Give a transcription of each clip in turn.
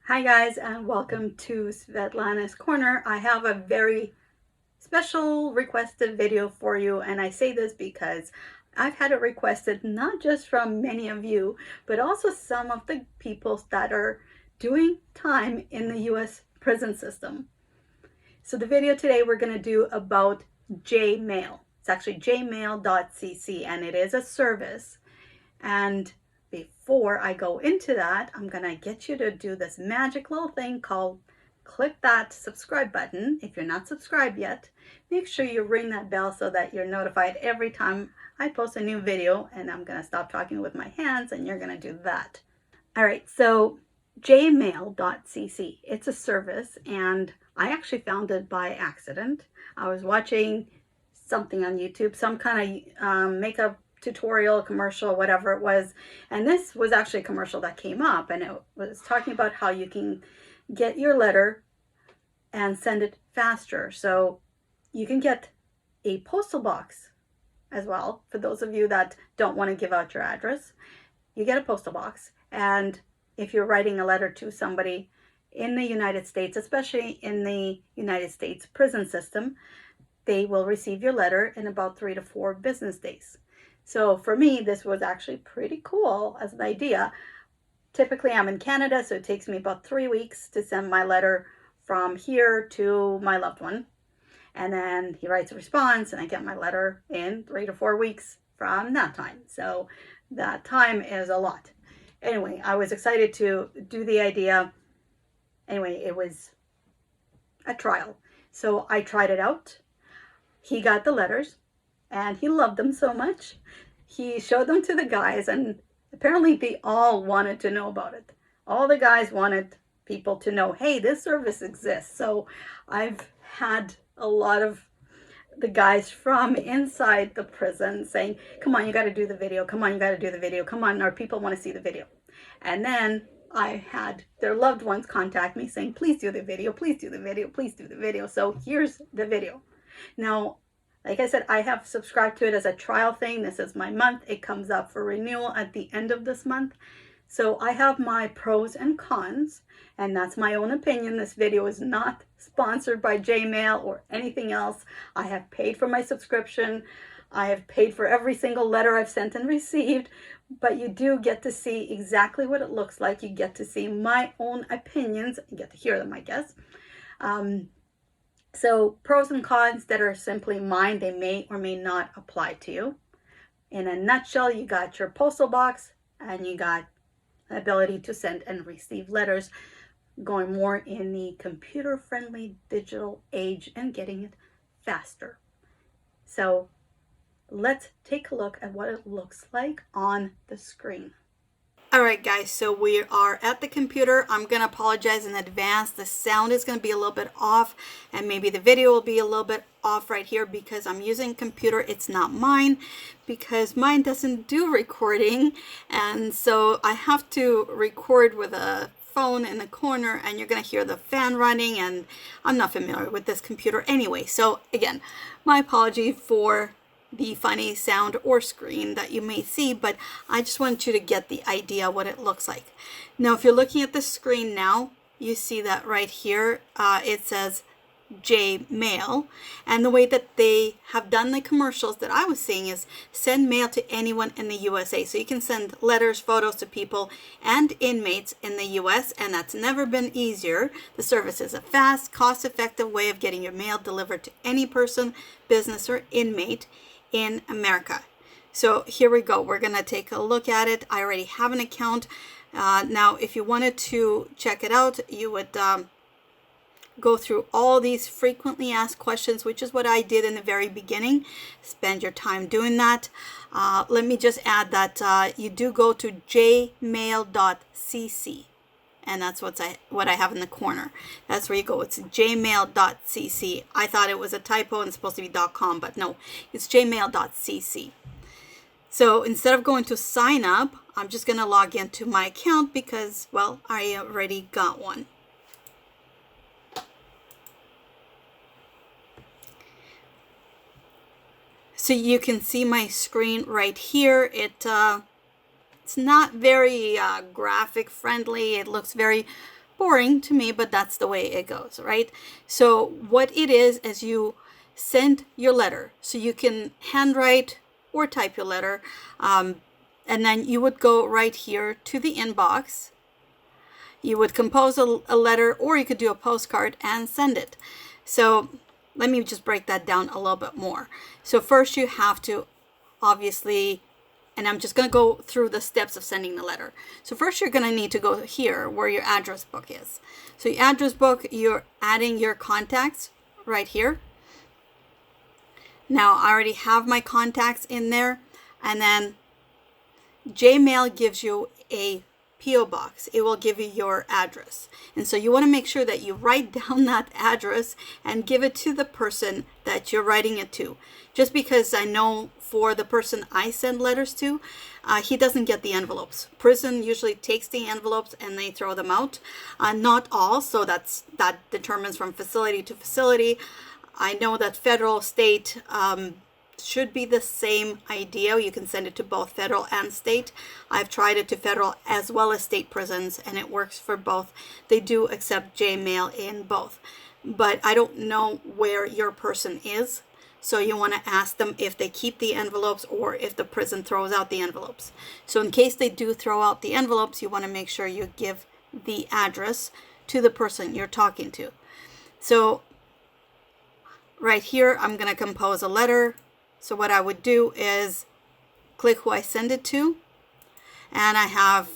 Hi guys, and welcome to Svetlana's Corner. I have a very special requested video for you, and I say this because I've had it requested not just from many of you, but also some of the people that are doing time in the US prison system. So the video today we're going to do about Jmail. It's actually jmail.cc, and it is a service. And before I go into that, I'm going to get you to do this magic little thing called click that subscribe button. If you're not subscribed yet, make sure you ring that bell so that you're notified every time I post a new video. And I'm going to stop talking with my hands and you're going to do that. All right, so jmail.cc, it's a service, and I actually found it by accident. I was watching something on YouTube, some kind of makeup tutorial, commercial, whatever it was, and this was actually a commercial that came up, and it was talking about how you can get your letter and send it faster. So you can get a postal box as well. For those of you that don't want to give out your address, you get a postal box, and if you're writing a letter to somebody in the United States, especially in the United States prison system, they will receive your letter in about 3 to 4 business days. So for me, this was actually pretty cool as an idea. Typically, I'm in Canada, so it takes me about 3 weeks to send my letter from here to my loved one. And then he writes a response, and I get my letter in 3 to 4 weeks from that time. So that time is a lot. Anyway, I was excited to do the idea. Anyway, it was a trial. So I tried it out. He got the letters and he loved them so much. He showed them to the guys, and apparently they all wanted to know about it. All the guys wanted people to know, hey, this service exists. So I've had a lot of the guys from inside the prison saying, come on, you got to do the video. Come on, you got to do the video. Come on, our people want to see the video. And then I had their loved ones contact me saying, please do the video, please do the video, please do the video. So here's the video. Now, like I said, I have subscribed to it as a trial thing. This is my month. It comes up for renewal at the end of this month. So I have my pros and cons, and that's my own opinion. This video is not sponsored by Jmail or anything else. I have paid for my subscription. I have paid for every single letter I've sent and received, but you do get to see exactly what it looks like. You get to see my own opinions. You get to hear them, I guess. So pros and cons that are simply mine, they may or may not apply to you. In a nutshell, you got your postal box and you got the ability to send and receive letters, going more in the computer-friendly digital age and getting it faster. So let's take a look at what it looks like on the screen. All right, guys, so we are at the computer. I'm going to apologize in advance. The sound is going to be a little bit off, and maybe the video will be a little bit off right here because I'm using a computer. It's not mine because mine doesn't do recording, and so I have to record with a phone in the corner, and you're going to hear the fan running, and I'm not familiar with this computer anyway. So again, my apology for the funny sound or screen that you may see, but I just want you to get the idea what it looks like. Now, if you're looking at the screen now, you see that right here, it says Jmail, and the way that they have done the commercials that I was seeing is send mail to anyone in the USA. So you can send letters, photos to people and inmates in the US, and that's never been easier. The service is a fast, cost-effective way of getting your mail delivered to any person, business, or inmate in America. So here we go. We're going to take a look at it. I already have an account. Now, if you wanted to check it out, you would go through all these frequently asked questions, which is what I did in the very beginning. Spend your time doing that. Let me just add that you do go to jmail.cc. And that's what I have in the corner. That's where you go. It's jmail.cc. I thought it was a typo and it's supposed to be .com, but no, it's jmail.cc. So instead of going to sign up, I'm just going to log into my account because, well, I already got one. So you can see my screen right here. It's not very graphic friendly. It looks very boring to me, but that's the way it goes, right? So what it is you send your letter. So you can handwrite or type your letter. And then you would go right here to the inbox. You would compose a letter, or you could do a postcard and send it. So let me just break that down a little bit more. So first you have to obviously, and I'm just going to go through the steps of sending the letter. So first you're going to need to go here where your address book is. So your address book, you're adding your contacts right here. Now I already have my contacts in there, and then Jmail gives you a P.O. box. It will give you your address. And so you want to make sure that you write down that address and give it to the person that you're writing it to. Just because I know for the person I send letters to, he doesn't get the envelopes. Prison usually takes the envelopes and they throw them out. Not all, so that determines from facility to facility. I know that federal, state, should be the same idea. You can send it to both federal and state. I've tried it to federal as well as state prisons, and it works for both. They do accept Jmail in both, but I don't know where your person is. So you want to ask them if they keep the envelopes or if the prison throws out the envelopes. So in case they do throw out the envelopes, you want to make sure you give the address to the person you're talking to. So right here, I'm going to compose a letter. So what I would do is click who I send it to, and I have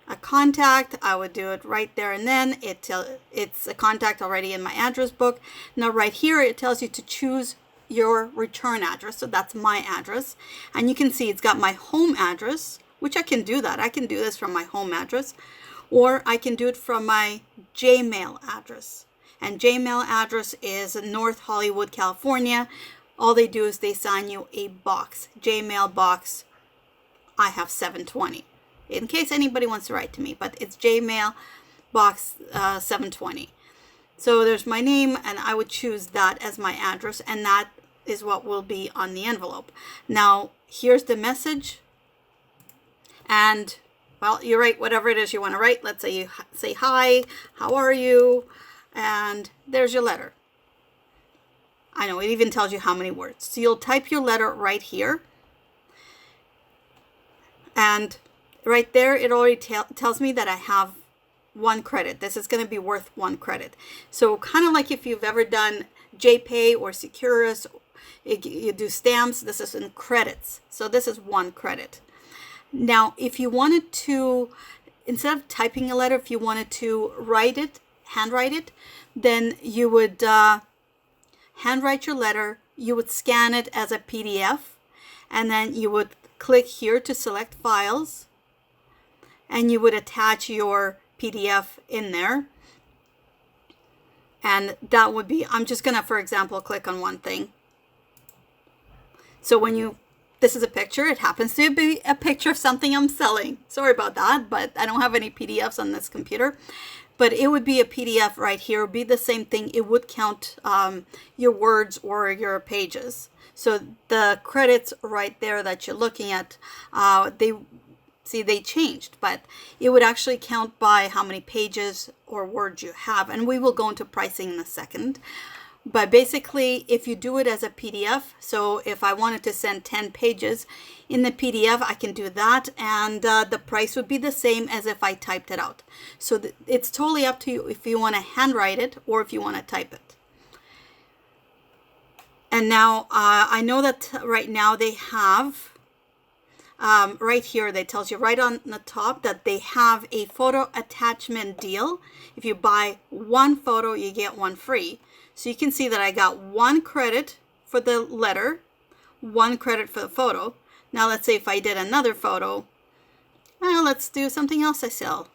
a contact. I would do it right there and then. It's a contact already in my address book. Now right here it tells you to choose your return address. So that's my address, and you can see it's got my home address, which I can do that. I can do this from my home address, or I can do it from my Jmail address. And Jmail address is North Hollywood, California. All they do is they sign you a box, Jmail box. I have 720, in case anybody wants to write to me, but it's Jmail box 720. So there's my name, and I would choose that as my address, and that is what will be on the envelope. Now here's the message, and well, you write whatever it is you want to write. Let's say you say hi, how are you, and there's your letter. I know it even tells you how many words. So you'll type your letter right here. And right there, it already tells me that I have 1 credit. This is going to be worth 1 credit. So kind of like if you've ever done JPay or Securus, you do stamps, this is in credits. So this is 1 credit. Now, if you wanted to, instead of typing a letter, if you wanted to write it, handwrite it, then you would handwrite your letter, you would scan it as a PDF, and then you would click here to select files, and you would attach your PDF in there. And that would be, I'm just gonna, for example, click on one thing. So when this is a picture, it happens to be a picture of something I'm selling. Sorry about that, but I don't have any PDFs on this computer. But it would be a PDF right here. It would be the same thing. It would count your words or your pages. So the credits right there that you're looking at, they changed, but it would actually count by how many pages or words you have. And we will go into pricing in a second. But basically, if you do it as a PDF, so if I wanted to send 10 pages in the PDF, I can do that, and the price would be the same as if I typed it out. So it's totally up to you if you want to handwrite it or if you want to type it. And now I know that right now they have, right here, they tells you right on the top that they have a photo attachment deal. If you buy 1 photo, you get 1 free. So you can see that I got 1 credit for the letter, 1 credit for the photo. Now let's say if I did another photo, let's do something else I sell,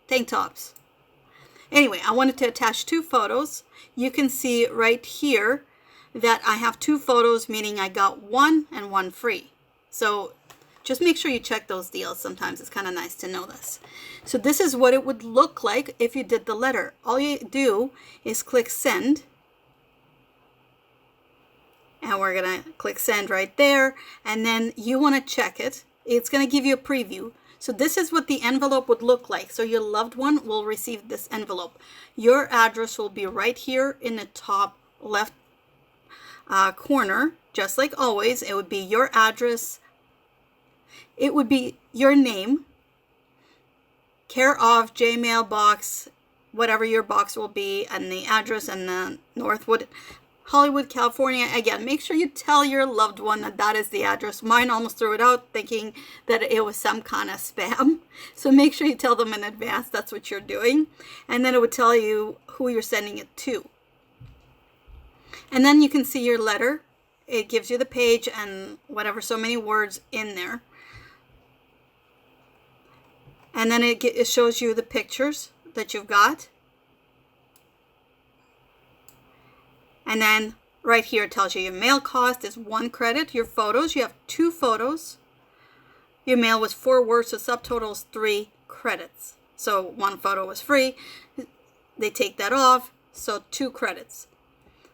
tank tops. Anyway, I wanted to attach 2 photos. You can see right here that I have 2 photos, meaning I got 1 and 1 free. So just make sure you check those deals. Sometimes it's kind of nice to know this. So this is what it would look like if you did the letter. All you do is click send. And we're going to click send right there. And then you want to check it. It's going to give you a preview. So this is what the envelope would look like. So your loved one will receive this envelope. Your address will be right here in the top left corner, just like always. It would be your address. It would be your name, care of Jmail Box, whatever your box will be, and the address, and the Northwood, Hollywood, California. Again, make sure you tell your loved one that that is the address. Mine almost threw it out thinking that it was some kind of spam. So make sure you tell them in advance that's what you're doing. And then it would tell you who you're sending it to. And then you can see your letter. It gives you the page and whatever, so many words in there. And then it shows you the pictures that you've got. And then right here it tells you your mail cost is 1 credit. Your photos, you have 2 photos. Your mail was 4 words, so subtotal is 3 credits. So 1 photo was free. They take that off, so 2 credits.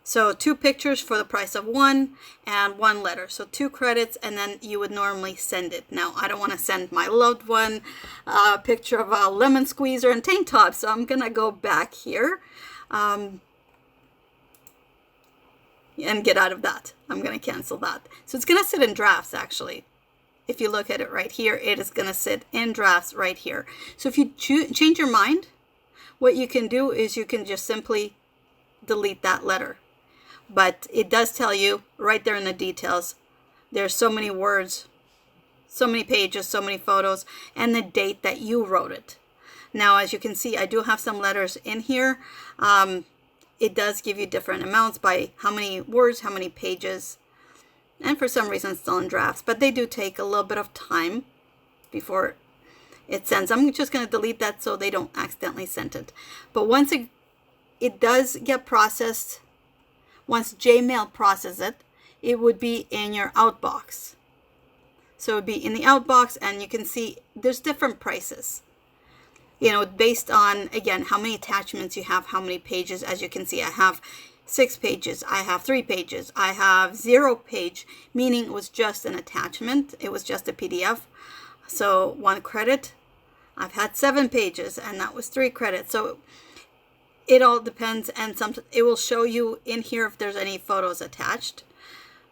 So 2 pictures for the price of 1 and 1 letter. So 2 credits, and then you would normally send it. Now, I don't want to send my loved one a picture of a lemon squeezer and tank top, so I'm going to go back here. And get out of that. I'm going to cancel that. So it's going to sit in drafts, actually. If you look at it right here, it is going to sit in drafts right here. So if you change your mind, what you can do is you can just simply delete that letter. But it does tell you right there in the details, there's so many words, so many pages, so many photos, and the date that you wrote it. Now, as you can see, I do have some letters in here. It does give you different amounts by how many words, how many pages, and for some reason it's still in drafts, but they do take a little bit of time before it sends. I'm just going to delete that so they don't accidentally send it. But once it does get processed, once Jmail processes it, it would be in your outbox. So it would be in the outbox, and you can see there's different prices. You know, based on, again, how many attachments you have, how many pages. As you can see, I have 6 pages. I have 3 pages. I have 0 page, meaning it was just an attachment. It was just a PDF. So 1 credit. I've had 7 pages, and that was 3 credits. So it all depends, and it will show you in here if there's any photos attached.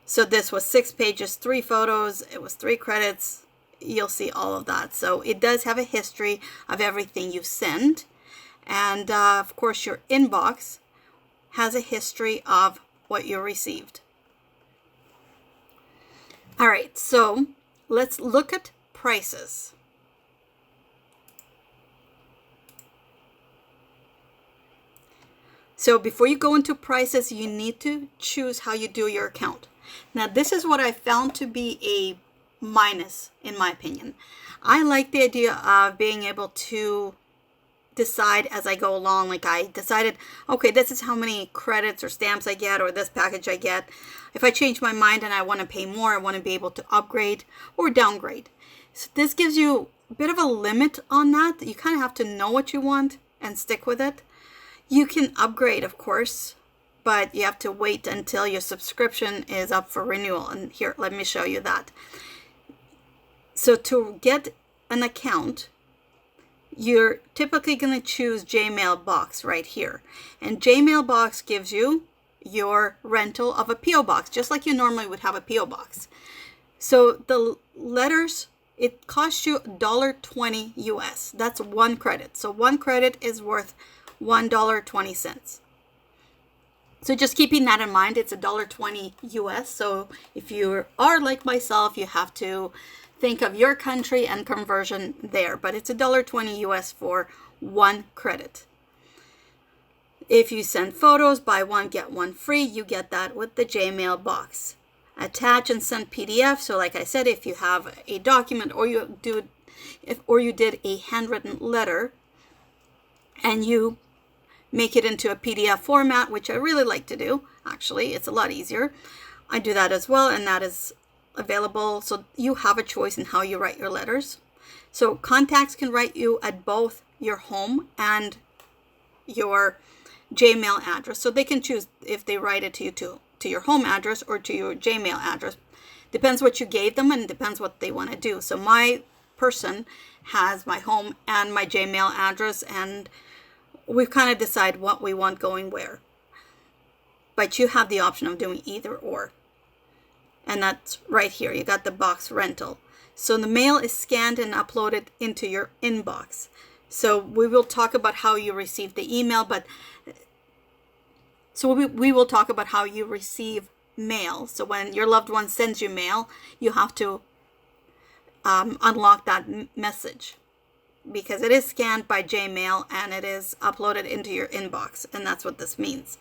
So this was 6 pages, 3 photos. It was 3 credits. You'll see all of that. So it does have a history of everything you've sent. And of course, your inbox has a history of what you received. All right, so let's look at prices. So before you go into prices, you need to choose how you do your account. Now, this is what I found to be a minus, in my opinion. I like the idea of being able to decide as I go along. Like, I decided, okay, this is how many credits or stamps I get, or this package I get. If I change my mind and I want to pay more, I want to be able to upgrade or downgrade. So this gives you a bit of a limit on that. You kind of have to know what you want and stick with it. You can upgrade, of course, but you have to wait until your subscription is up for renewal. And here, let me show you that. So to get an account, you're typically going to choose Jmail Box right here. And Jmail Box gives you your rental of a P.O. box, just like you normally would have a P.O. box. So the letters, it costs you $1.20 US. That's 1 credit. So 1 credit is worth $1.20. So just keeping that in mind, it's $1.20 US. So if you are like myself, you have to think of your country and conversion there, but it's $1.20 US for 1 credit. If you send photos, buy 1, get 1 free, you get that with the Jmail Box. Attach and send PDF. So like I said, if you have a document or you did a handwritten letter and you make it into a PDF format, which I really like to do, actually, it's a lot easier. I do that as well, and that is available. So you have a choice in how you write your letters. So contacts can write you at both your home and your Jmail address. So they can choose if they write it to you to your home address or to your Jmail address. Depends what you gave them and depends what they want to do. So my person has my home and my Gmail address, and we've kind of decided what we want going where. But you have the option of doing either or. And that's right here. You got the box rental. So the mail is scanned and uploaded into your inbox. So we will talk about how you receive the email, but so we will talk about how you receive mail. So when your loved one sends you mail, you have to unlock that message, because it is scanned by Gmail and it is uploaded into your inbox, and that's what this means.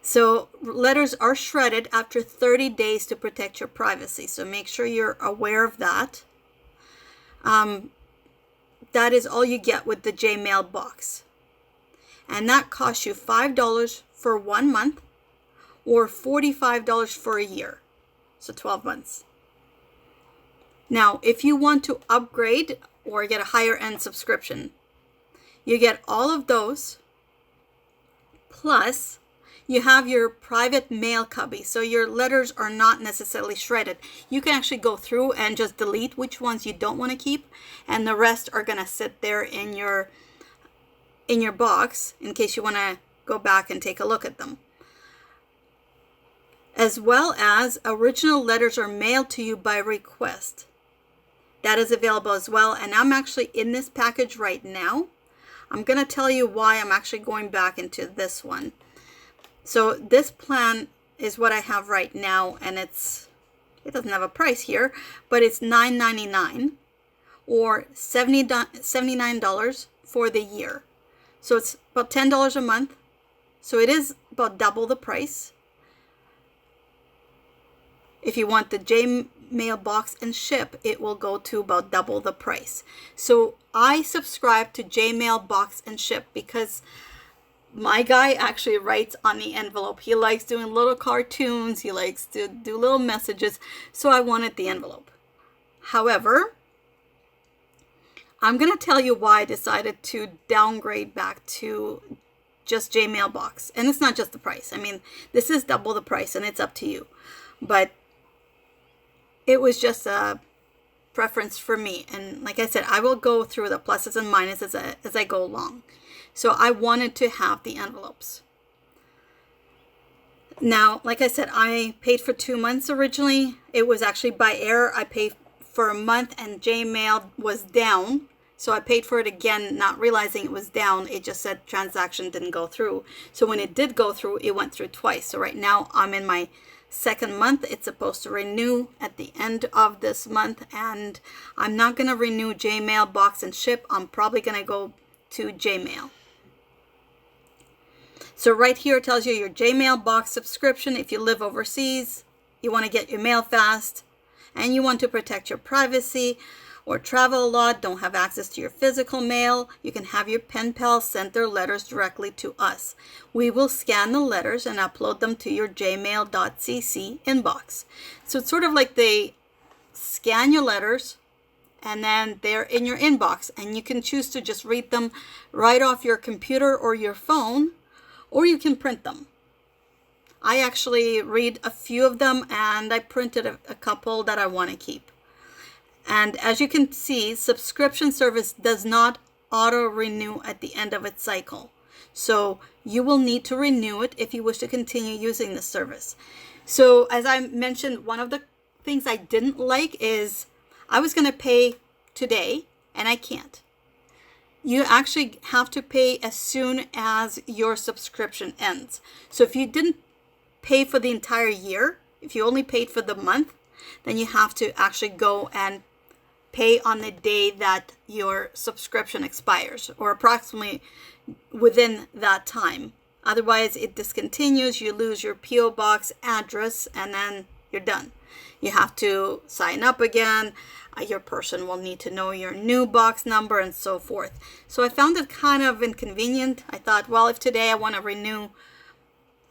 So letters are shredded after 30 days to protect your privacy. So make sure you're aware of that. That is all you get with the Jmail box. And that costs you $5 for 1 month or $45 for a year. So 12 months. Now, if you want to upgrade or get a higher end subscription, you get all of those, plus you have your private mail cubby. So your letters are not necessarily shredded. You can actually go through and just delete which ones you don't want to keep, and the rest are going to sit there in your box in case you want to go back and take a look at them. As well as original letters are mailed to you by request. That is available as well, and I'm actually in this package right now. I'm going to tell you why I'm actually going back into this one. So this plan is what I have right now, and it doesn't have a price here, but it's $9.99 or $79 for the year. So it's about $10 a month. So it is about double the price. If you want the Jmail Box and Ship, it will go to about double the price. So I subscribe to Jmail Box and Ship because my guy actually writes on the envelope. He likes doing little cartoons. He likes to do little messages. So I wanted the envelope. However, I'm going to tell you why I decided to downgrade back to just Jmail Box. And it's not just the price. I mean, this is double the price and it's up to you. But it was just a preference for me. And like I said, I will go through the pluses and minuses as I go along. So I wanted to have the envelopes. Now, like I said, I paid for 2 months originally. It was actually by error. I paid for a month and Gmail was down. So I paid for it again, not realizing it was down. It just said transaction didn't go through. So when it did go through, it went through twice. So right now I'm in my second month. It's supposed to renew at the end of this month. And I'm not going to renew Jmail Box and Ship. I'm probably going to go to Gmail. So right here it tells you your Jmail Box subscription. If you live overseas, you want to get your mail fast, and you want to protect your privacy or travel a lot, don't have access to your physical mail, you can have your pen pals send their letters directly to us. We will scan the letters and upload them to your Jmail.cc inbox. So it's sort of like they scan your letters and then they're in your inbox, and you can choose to just read them right off your computer or your phone, or you can print them. I actually read a few of them, and I printed a couple that I want to keep. And as you can see, subscription service does not auto renew at the end of its cycle. So you will need to renew it if you wish to continue using the service. So as I mentioned, one of the things I didn't like is I was going to pay today and I can't. You actually have to pay as soon as your subscription ends. So if you didn't pay for the entire year, if you only paid for the month, then you have to actually go and pay on the day that your subscription expires, or approximately within that time. Otherwise, it discontinues, you lose your PO box address, and then you're done. You have to sign up again. Your person will need to know your new box number and so forth. So I found it kind of inconvenient. I thought, well, if today I want to renew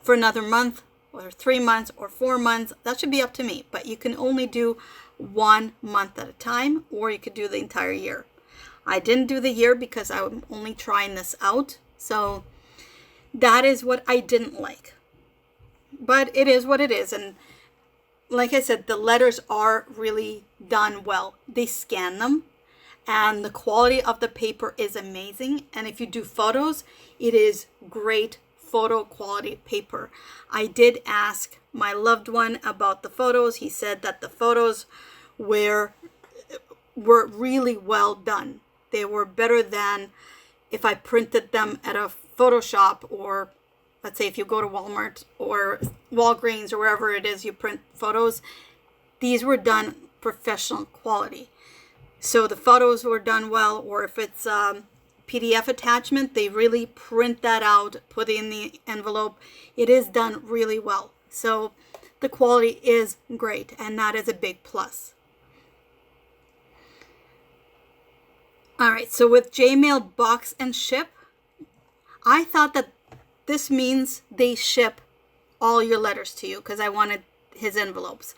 for another month or 3 months or 4 months, that should be up to me. But you can only do 1 month at a time, or you could do the entire year. I didn't do the year because I'm only trying this out. So that is what I didn't like. But it is what it is. And like I said, the letters are really done well. They scan them and the quality of the paper is amazing. And if you do photos, it is great photo quality paper. I did ask my loved one about the photos. He said that the photos were really well done. They were better than if I printed them at a Photoshop, or let's say if you go to Walmart or Walgreens or wherever it is you print photos. These were done professional quality. So the photos were done well, or if it's PDF attachment, they really print that out, put it in the envelope. It is done really well. So the quality is great, and that is a big plus. All right, so with Jmail Box and Ship, I thought that this means they ship all your letters to you, because I wanted his envelopes.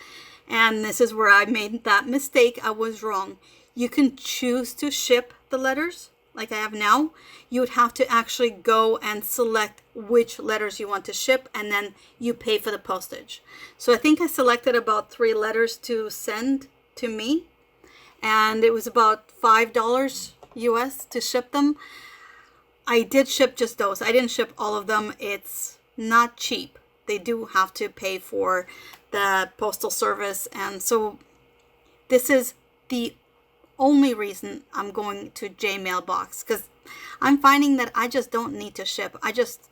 And this is where I made that mistake. I was wrong. You can choose to ship the letters like I have now. You would have to actually go and select which letters you want to ship, and then you pay for the postage. So I think I selected about 3 letters to send to me, and it was about $5 US to ship them. I did ship just those. I didn't ship all of them. It's not cheap. They do have to pay for the postal service, and so this is the only reason I'm going to Jmail Box, because I'm finding that I just don't need to ship. I just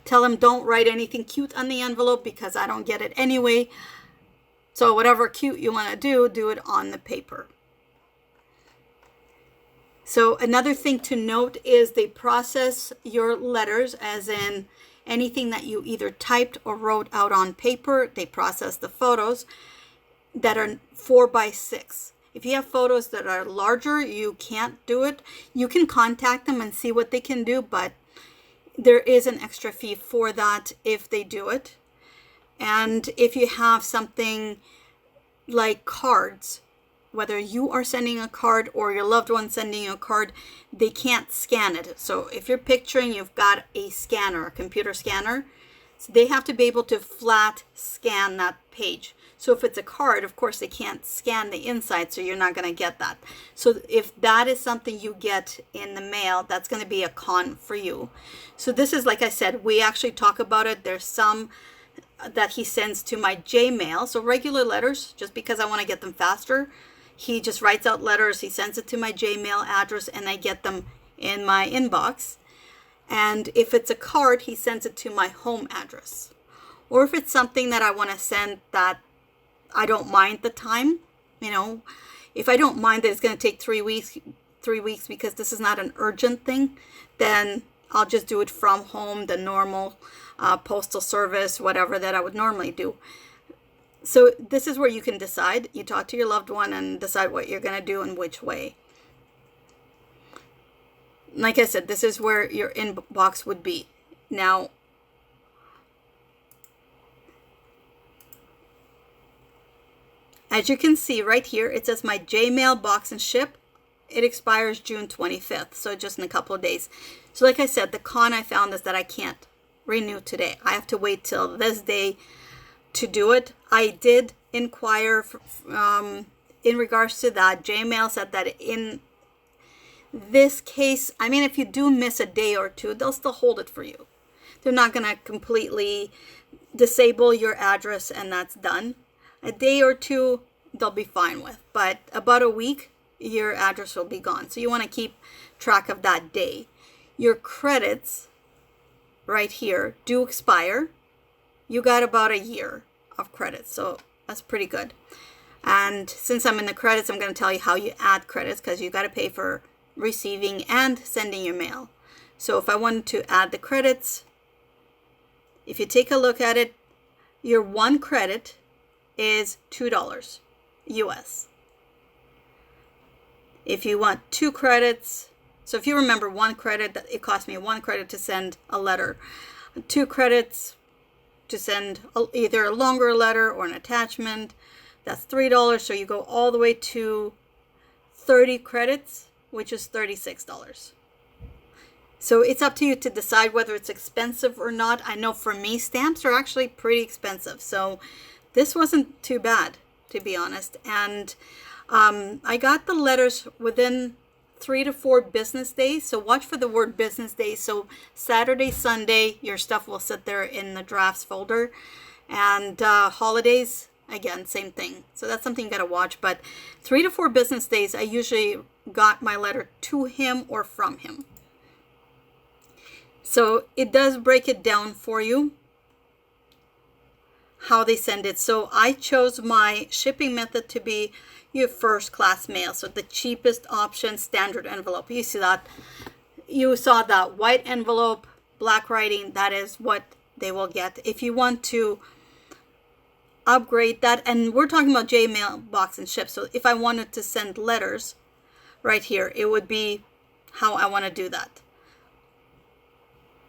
tell them don't write anything cute on the envelope because I don't get it anyway. So whatever cute you want to do it on the paper. So another thing to note is they process your letters, as in anything that you either typed or wrote out on paper. They process the photos that are 4x6. If you have photos that are larger, you can't do it. You can contact them and see what they can do, but there is an extra fee for that if they do it. And if you have something like cards, whether you are sending a card or your loved one sending you a card, they can't scan it. So if you're picturing you've got a scanner, a computer scanner, so they have to be able to flat scan that page. So if it's a card, of course, they can't scan the inside, so you're not going to get that. So if that is something you get in the mail, that's going to be a con for you. So this is, like I said, we actually talk about it. There's some that he sends to my Jmail. So regular letters, just because I want to get them faster. He just writes out letters, he sends it to my Jmail address, and I get them in my inbox. And if it's a card, he sends it to my home address. Or if it's something that I want to send that I don't mind the time, if I don't mind that it's going to take 3 weeks because this is not an urgent thing, then I'll just do it from home, the normal postal service, whatever that I would normally do. So this is where you can decide. You talk to your loved one and decide what you're going to do and which way. Like I said, this is where your inbox would be. Now, as you can see right here, it says my Jmail Box and Ship. It expires June 25th, so just in a couple of days. So like I said, the con I found is that I can't renew today. I have to wait till this day to do it. I did inquire in regards to that. Jmail said that in this case, if you do miss a day or two, they'll still hold it for you. They're not going to completely disable your address and that's done. A day or two, they'll be fine with. But about a week, your address will be gone. So you want to keep track of that day. Your credits right here do expire. You got about a year of credits, so that's pretty good. And since I'm in the credits, I'm going to tell you how you add credits, because you got to pay for receiving and sending your mail. So if I wanted to add the credits, if you take a look at it, your 1 credit is $2 US. If you want 2 credits, so if you remember 1 credit, it cost me 1 credit to send a letter. 2 credits to send either a longer letter or an attachment, that's $3. So you go all the way to 30 credits, which is $36. So it's up to you to decide whether it's expensive or not. I know for me, stamps are actually pretty expensive. So this wasn't too bad, to be honest. And I got the letters within 3 to 4 business days. So watch for the word business days. So Saturday, Sunday, your stuff will sit there in the drafts folder. And holidays, again, same thing. So that's something you got to watch. But 3 to 4 business days, I usually got my letter to him or from him. So it does break it down for you how they send it. So I chose my shipping method to be your first class mail. So the cheapest option, standard envelope. You see that? You saw that white envelope, black writing. That is what they will get. If you want to upgrade that, and we're talking about Jmail Box and Ship. So if I wanted to send letters right here, it would be how I want to do that.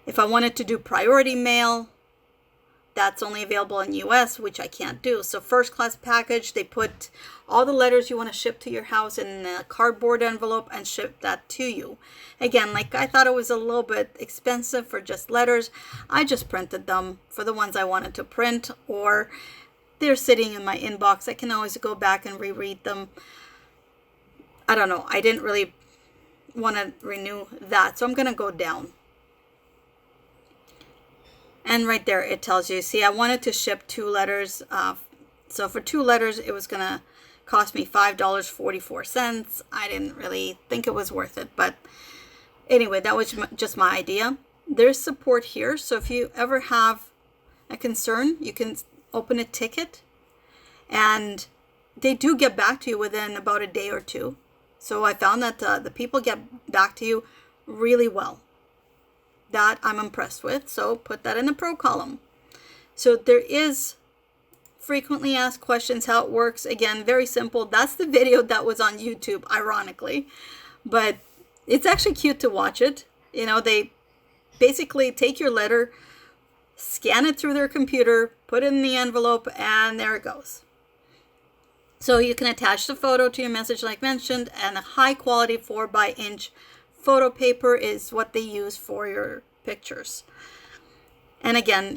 If I wanted to do priority mail, that's only available in US, which I can't do. So first class package, they put all the letters you want to ship to your house in a cardboard envelope and ship that to you. Again, like I thought it was a little bit expensive for just letters. I just printed them for the ones I wanted to print, or they're sitting in my inbox. I can always go back and reread them. I don't know. I didn't really want to renew that. So I'm going to go down. And right there, it tells you, see, I wanted to ship 2 letters. So for 2 letters, it was going to cost me $5.44. I didn't really think it was worth it. But anyway, that was just my idea. There's support here. So if you ever have a concern, you can open a ticket. And they do get back to you within about a day or 2. So I found that the people get back to you really well. That I'm impressed with. So put that in the pro column. So there is frequently asked questions, how it works. Again, very simple. That's the video that was on YouTube, ironically. But it's actually cute to watch it. You know, they basically take your letter, scan it through their computer, put it in the envelope, and there it goes. So you can attach the photo to your message like mentioned, and a high quality 4x-inch photo paper is what they use for your pictures. And again,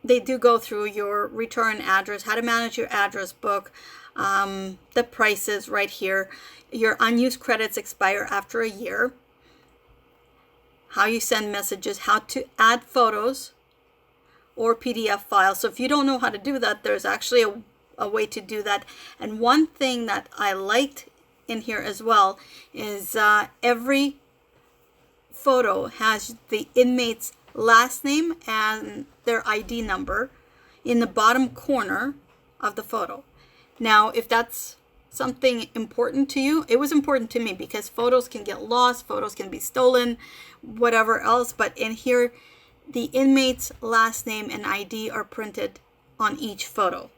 they do go through your return address, how to manage your address book, the prices right here. Your unused credits expire after a year. How you send messages, how to add photos or PDF files. So if you don't know how to do that, there's actually a way to do that. And one thing that I liked in here as well is every photo has the inmate's last name and their ID number in the bottom corner of the photo. Now, if that's something important to you, it was important to me because photos can get lost, photos can be stolen, whatever else. But in here, the inmate's last name and ID are printed on each photo.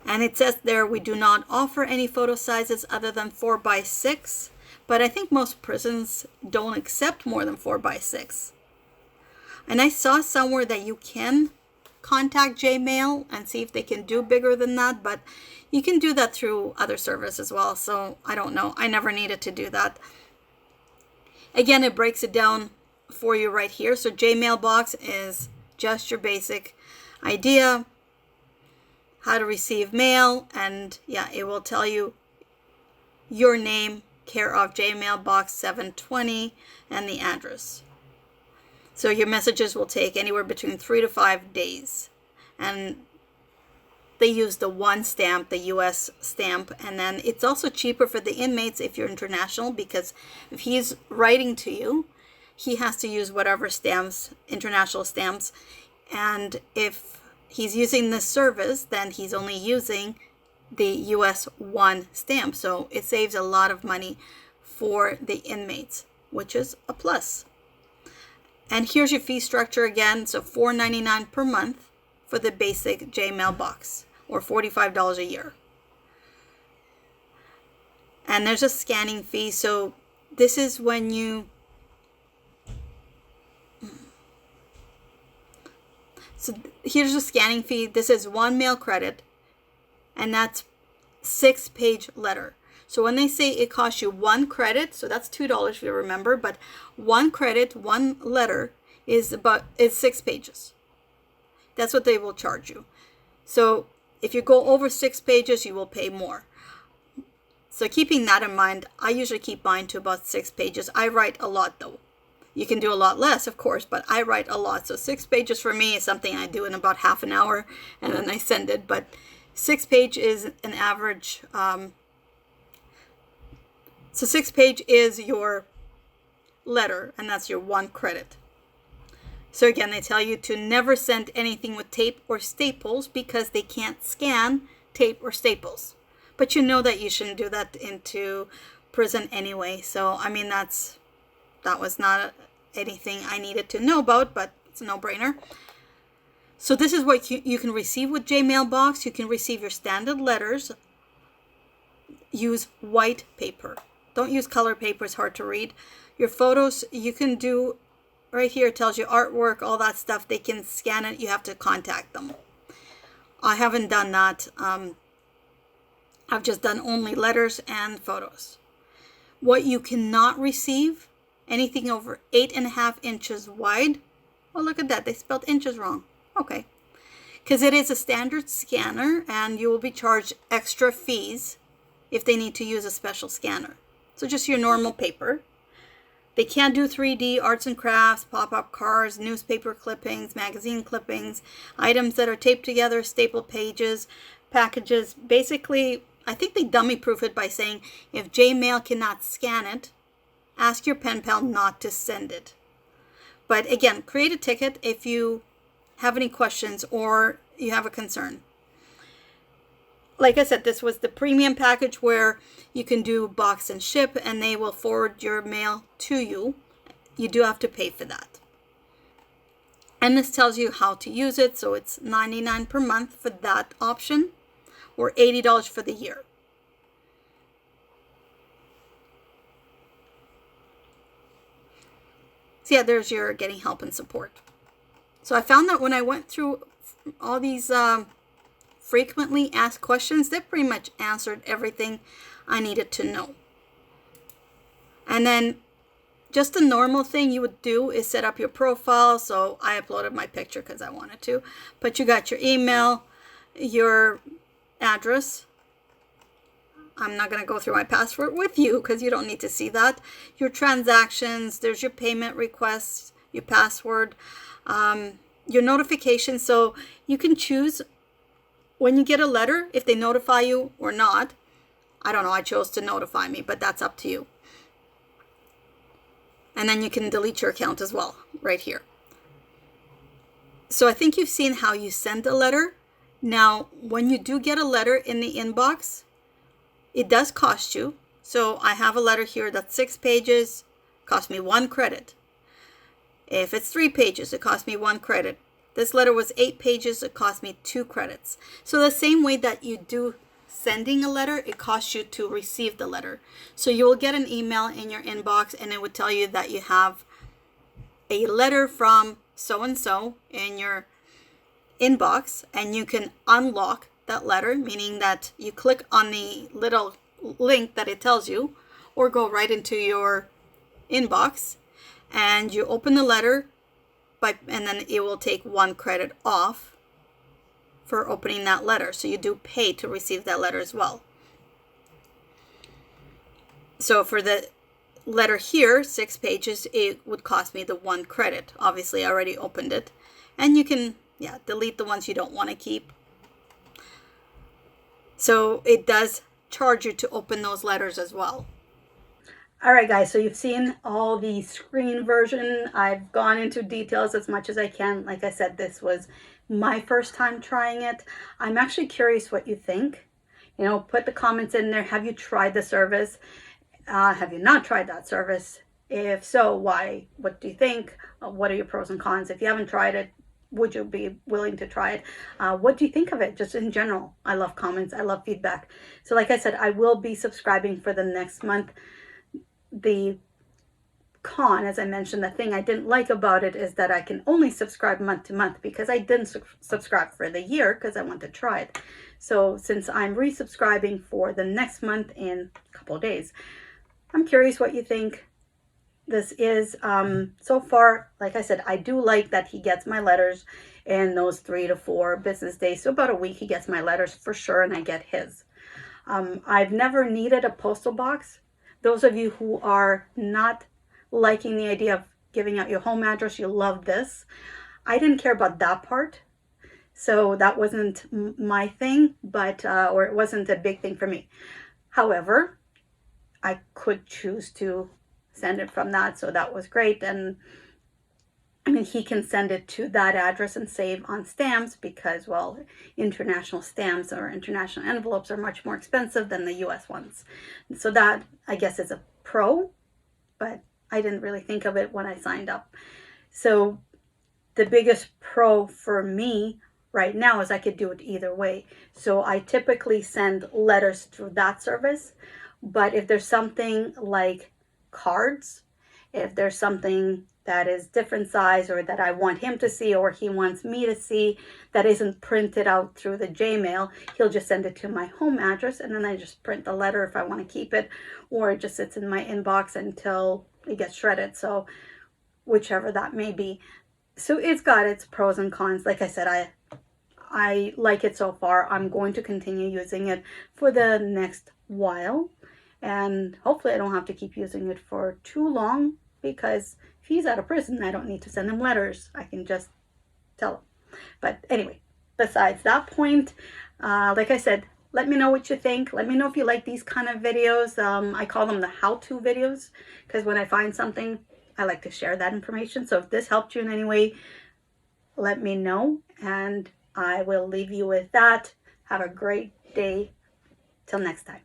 And it says there, we do not offer any photo sizes other than 4x6. But I think most prisons don't accept more than 4x6. And I saw somewhere that you can contact Jmail and see if they can do bigger than that. But you can do that through other service as well. So I don't know. I never needed to do that. Again, it breaks it down for you right here. So Jmail Box is just your basic idea, how to receive mail. And yeah, it will tell you your name, care of Jmail Box 720, and the address. So your messages will take anywhere between 3 to 5 days. And they use the one stamp, the US stamp. And then it's also cheaper for the inmates if you're international, because if he's writing to you, he has to use whatever stamps, international stamps. And if he's using this service, then he's only using the US 1 stamp. So it saves a lot of money for the inmates, which is a plus. And here's your fee structure again. So $4.99 per month for the basic Jmail box, or $45 a year. And there's a scanning fee. So this is when you, so here's the scanning fee. This is 1 mail credit, and that's 6-page letter. So when they say it costs you 1 credit, so that's $2 if you remember, but 1 credit, 1 letter is 6 pages. That's what they will charge you. So if you go over 6 pages, you will pay more. So keeping that in mind, I usually keep mine to about 6 pages. I write a lot though. You can do a lot less, of course, but I write a lot. So 6 pages for me is something I do in about half an hour, and then I send it. But 6 page is an average. So 6 page is your letter, and that's your 1 credit. So again, they tell you to never send anything with tape or staples because they can't scan tape or staples. But you know that you shouldn't do that into prison anyway. So, I mean, that was not anything I needed to know about, but it's a no-brainer. So this is what you can receive with Jmail Box. You can receive your standard letters. Use white paper. Don't use color paper. It's hard to read. Your photos, you can do, right here it tells you artwork, all that stuff. They can scan it. You have to contact them. I haven't done that. I've just done only letters and photos. What you cannot receive, anything over 8.5 inches wide. Oh, look at that. They spelled inches wrong. Okay. Because it is a standard scanner, and you will be charged extra fees if they need to use a special scanner. So just your normal paper. They can't do 3D, arts and crafts, pop-up cards, newspaper clippings, magazine clippings, items that are taped together, staple pages, packages. Basically, I think they dummy-proof it by saying, if Jmail cannot scan it, ask your pen pal not to send it. But again, create a ticket if you have any questions or you have a concern. Like I said, this was the premium package where you can do box and ship, and they will forward your mail to you. You do have to pay for that. And this tells you how to use it. So it's $99 per month for that option, or $80 for the year. So yeah, there's your getting help and support. So I found that when I went through all these frequently asked questions, they pretty much answered everything I needed to know. And then just a normal thing you would do is set up your profile. So I uploaded my picture because I wanted to, but you got your email, your address. I'm not going to go through my password with you because you don't need to see that. Your transactions, there's your payment requests, your password, your notifications. So you can choose when you get a letter, if they notify you or not. I don't know, I chose to notify me, but that's up to you. And then you can delete your account as well, right here. So I think you've seen how you send a letter. Now, when you do get a letter in the inbox, it does cost you. So I have a letter here that's 6 pages, cost me 1 credit. If it's 3 pages, it cost me 1 credit. This letter was 8 pages, it cost me 2 credits. So the same way that you do sending a letter, it costs you to receive the letter. So you will get an email in your inbox, and it would tell you that you have a letter from so-and-so in your inbox, and you can unlock that letter, meaning that you click on the little link that it tells you, or go right into your inbox, and you open the letter, and then it will take 1 credit off for opening that letter. So you do pay to receive that letter as well. So for the letter here, 6 pages, it would cost me the 1 credit. Obviously, I already opened it. And you can, delete the ones you don't want to keep. So it does charge you to open those letters as well. All right, guys, so you've seen all the screen version. I've gone into details as much as I can. Like I said, this was my first time trying it. I'm actually curious what you think. You know, put the comments in there. Have you tried the service? Have you not tried that service? If so, why? What do you think? What are your pros and cons? If you haven't tried it, would you be willing to try it? What do you think of it, just in general? I love comments. I love feedback. So like I said, I will be subscribing for the next month. The con, as I mentioned, the thing I didn't like about it is that I can only subscribe month to month, because I didn't subscribe for the year because I want to try it. So since I'm resubscribing for the next month in a couple of days, I'm curious what you think. This is, so far, like I said, I do like that he gets my letters in those 3 to 4 business days. So about a week he gets my letters for sure, and I get his. I've never needed a postal box. Those of you who are not liking the idea of giving out your home address, you love this. I didn't care about that part. So that wasn't my thing, but, or it wasn't a big thing for me. However, I could choose to send it from that. So that was great. And I mean, he can send it to that address and save on stamps because, well, international stamps or international envelopes are much more expensive than the US ones. So that, I guess, is a pro, but I didn't really think of it when I signed up. So the biggest pro for me right now is I could do it either way. So I typically send letters through that service. But if there's something like cards, if there's something that is different size or that I want him to see or he wants me to see that isn't printed out through the Jmail, he'll just send it to my home address and then I just print the letter if I want to keep it, or it just sits in my inbox until it gets shredded. So whichever that may be. So it's got its pros and cons. Like I said, I like it so far. I'm going to continue using it for the next while. And hopefully I don't have to keep using it for too long, because if he's out of prison, I don't need to send him letters. I can just tell him. But anyway, besides that point, like I said, let me know what you think. Let me know if you like these kind of videos. I call them the how-to videos, because when I find something, I like to share that information. So if this helped you in any way, let me know. And I will leave you with that. Have a great day. Till next time.